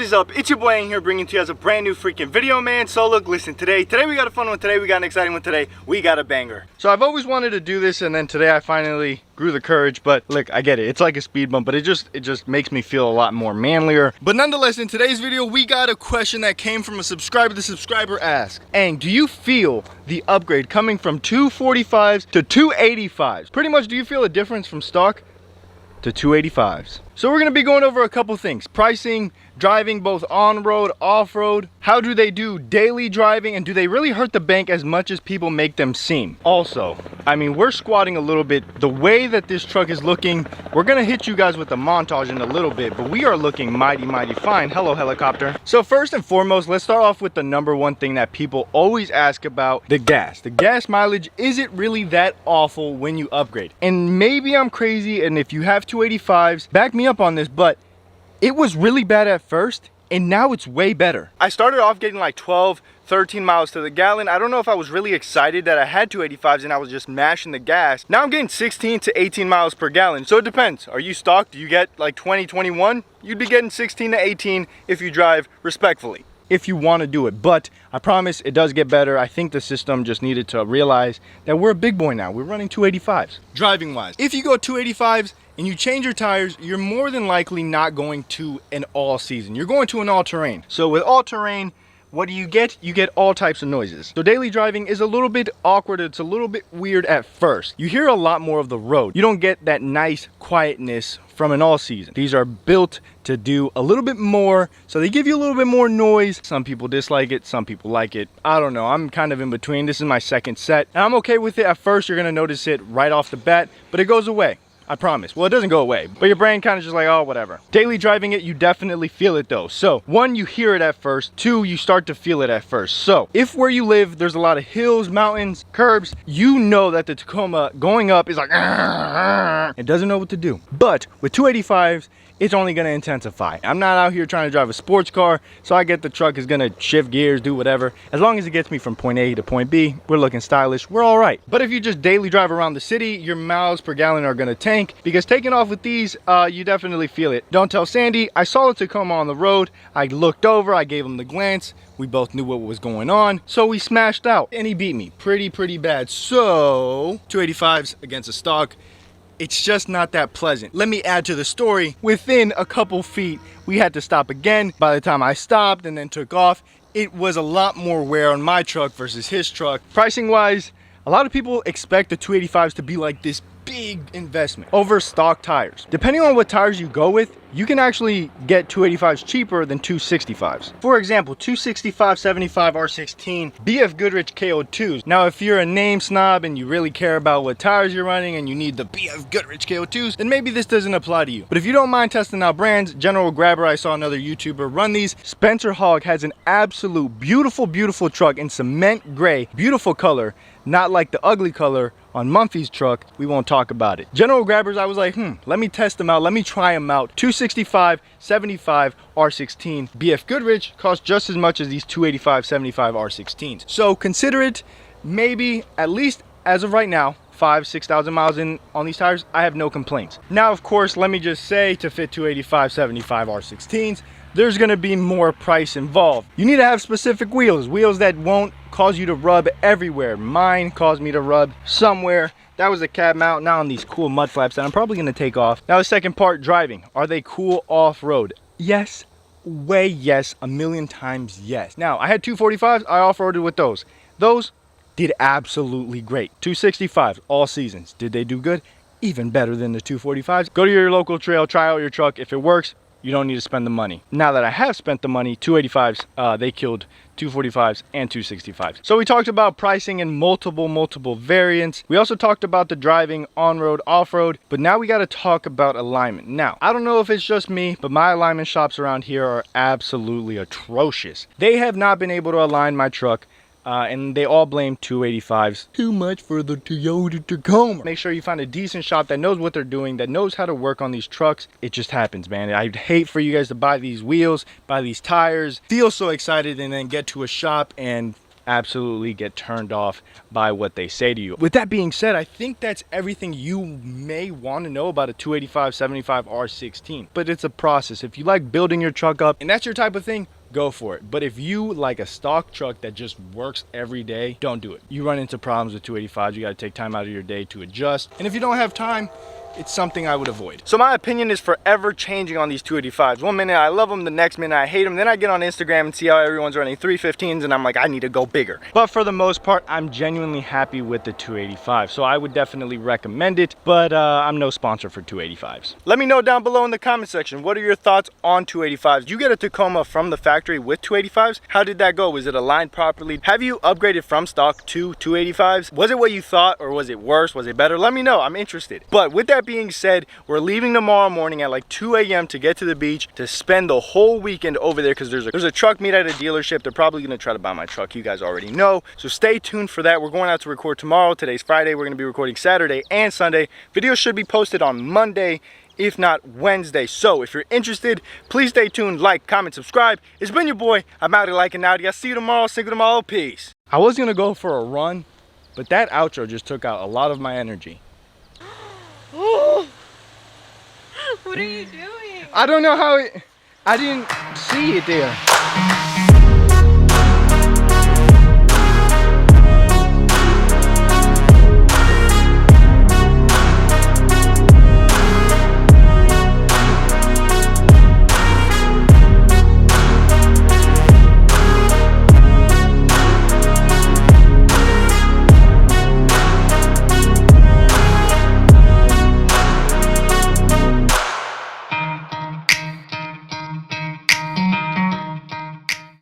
What is up? It's your boy Aing here, bringing to you guys a brand new freaking video, man. So look, listen, today we got a fun one. Today we got an exciting one. Today we got a banger. So I've always wanted to do this, and then today I finally grew the courage. But look, I get it, it's like a speed bump, but it just makes me feel a lot more manlier. But nonetheless, in today's video we got a question that came from a subscriber. The subscriber asked, Aing, do you feel the upgrade coming from 245s to 285s? Pretty much, do you feel a difference from stock to 285s? So we're going to be going over a couple things: pricing, driving both on-road, off-road. How do they do daily driving, and do they really hurt the bank as much as people make them seem? Also, I mean, we're squatting a little bit. The way that this truck is looking, we're going to hit you guys with a montage in a little bit, but we are looking mighty fine. Hello, helicopter. So first and foremost, let's start off with the number one thing that people always ask about: the gas. The gas mileage, is it really that awful when you upgrade? And maybe I'm crazy, and if you have 285s, back me up on this, but it was really bad at first, and now it's way better. I started off getting like 12, 13 miles to the gallon. I don't know if I was really excited that I had 285s and I was just mashing the gas. Now I'm getting 16 to 18 miles per gallon. So it depends. Are you stocked? Do you get like 20, 21? You'd be getting 16 to 18 if you drive respectfully, if you want to do it. But I promise it does get better. I think the system just needed to realize that we're a big boy now. We're running 285s. Driving wise, if you go 285s and you change your tires, you're more than likely not going to an all season. You're going to an all terrain. So with all terrain, what do you get? You get all types of noises. So daily driving is a little bit awkward. It's a little bit weird at first. You hear a lot more of the road. You don't get that nice quietness from an all season. These are built to do a little bit more, so they give you a little bit more noise. Some people dislike it, some people like it. I don't know, I'm kind of in between. This is my second set, and I'm okay with it. At first, you're gonna notice it right off the bat, but it goes away. I promise. Well, it doesn't go away, but your brain kind of just like, oh, whatever. Daily driving it, you definitely feel it though. So one, you hear it at first. Two, you start to feel it at first. So if where you live, there's a lot of hills, mountains, curbs, you know that the Tacoma going up is like, it doesn't know what to do. But with 285s, it's only going to intensify. I'm not out here trying to drive a sports car, so I get the truck is going to shift gears, do whatever. As long as it gets me from point A to point B, we're looking stylish, we're all right. But if you just daily drive around the city, your miles per gallon are going to tank, because taking off with these, you definitely feel it. Don't tell Sandy, I saw the Tacoma on the road, I looked over, I gave him the glance, we both knew what was going on, so we smashed out, and he beat me pretty bad. So 285s against a stock, it's just not that pleasant. Let me add to the story. Within a couple feet, we had to stop again. By the time I stopped and then took off, it was a lot more wear on my truck versus his truck. Pricing wise, a lot of people expect the 285s to be like this big investment over stock tires. Depending on what tires you go with, you can actually get 285s cheaper than 265s. For example, 265 75 R16 BF Goodrich KO2s. Now, if you're a name snob and you really care about what tires you're running and you need the BF Goodrich KO2s, then maybe this doesn't apply to you. But if you don't mind testing out brands, General Grabber, I saw another YouTuber run these. Spencer Hogg has an absolute beautiful truck in cement gray, beautiful color, not like the ugly color on Mumphy's truck. We won't talk about it. General Grabbers, I was like, let me test them out, let me try them out. 265 75 R16 BF Goodrich cost just as much as these 285 75 R16s. So consider it, maybe, at least as of right now, 5,000-6,000 miles in on these tires, I have no complaints. Now, of course, let me just say, to fit 285 75 R16s, there's gonna be more price involved. You need to have specific wheels that won't cause you to rub everywhere. Mine caused me to rub somewhere. That was a cab mount. Now on these cool mud flaps that I'm probably gonna take off. Now the second part, driving. Are they cool off-road? Yes, way yes, a million times yes. Now I had 245s, I off-roaded with those. Those did absolutely great. 265s, all seasons. Did they do good? Even better than the 245s. Go to your local trail, try out your truck. If it works, you don't need to spend the money. Now that I have spent the money, 285s, they killed 245s and 265s. So we talked about pricing in multiple variants. We also talked about the driving on-road, off-road, but now we got to talk about alignment. Now, I don't know if it's just me, but my alignment shops around here are absolutely atrocious. They have not been able to align my truck, and they all blame 285s. Too much for the Toyota Tacoma. Make sure you find a decent shop that knows what they're doing, that knows how to work on these trucks. It just happens, man. I'd hate for you guys to buy these wheels, buy these tires, feel so excited, and then get to a shop and absolutely get turned off by what they say to you. With that being said, I think that's everything you may want to know about a 285 75 R16. But it's a process. If you like building your truck up and that's your type of thing, go for it. But if you like a stock truck that just works every day, don't do it. You run into problems with 285s. You got to take time out of your day to adjust. And if you don't have time, it's something I would avoid. So my opinion is forever changing on these 285s. One minute I love them, the next minute I hate them. Then I get on Instagram and see how everyone's running 315s and I'm like, I need to go bigger. But for the most part, I'm genuinely happy with the 285. So I would definitely recommend it, but I'm no sponsor for 285s. Let me know down below in the comment section, what are your thoughts on 285s? You get a Tacoma from the factory with 285s. How did that go? Was it aligned properly? Have you upgraded from stock to 285s? Was it what you thought or was it worse? Was it better? Let me know, I'm interested. But with that being said, we're leaving tomorrow morning at like 2 a.m. to get to the beach to spend the whole weekend over there because there's a truck meet at a dealership. They're probably going to try to buy my truck. You guys already know. So stay tuned for that. We're going out to record tomorrow. Today's Friday. We're going to be recording Saturday and Sunday. Videos should be posted on Monday, if not Wednesday. So if you're interested, please stay tuned, like, comment, subscribe. It's been your boy. I'm out here liking out. I'll see you tomorrow. Cinco de Mayo. Peace. I was going to go for a run, but that outro just took out a lot of my energy. What are you doing? I don't know how I didn't see it there.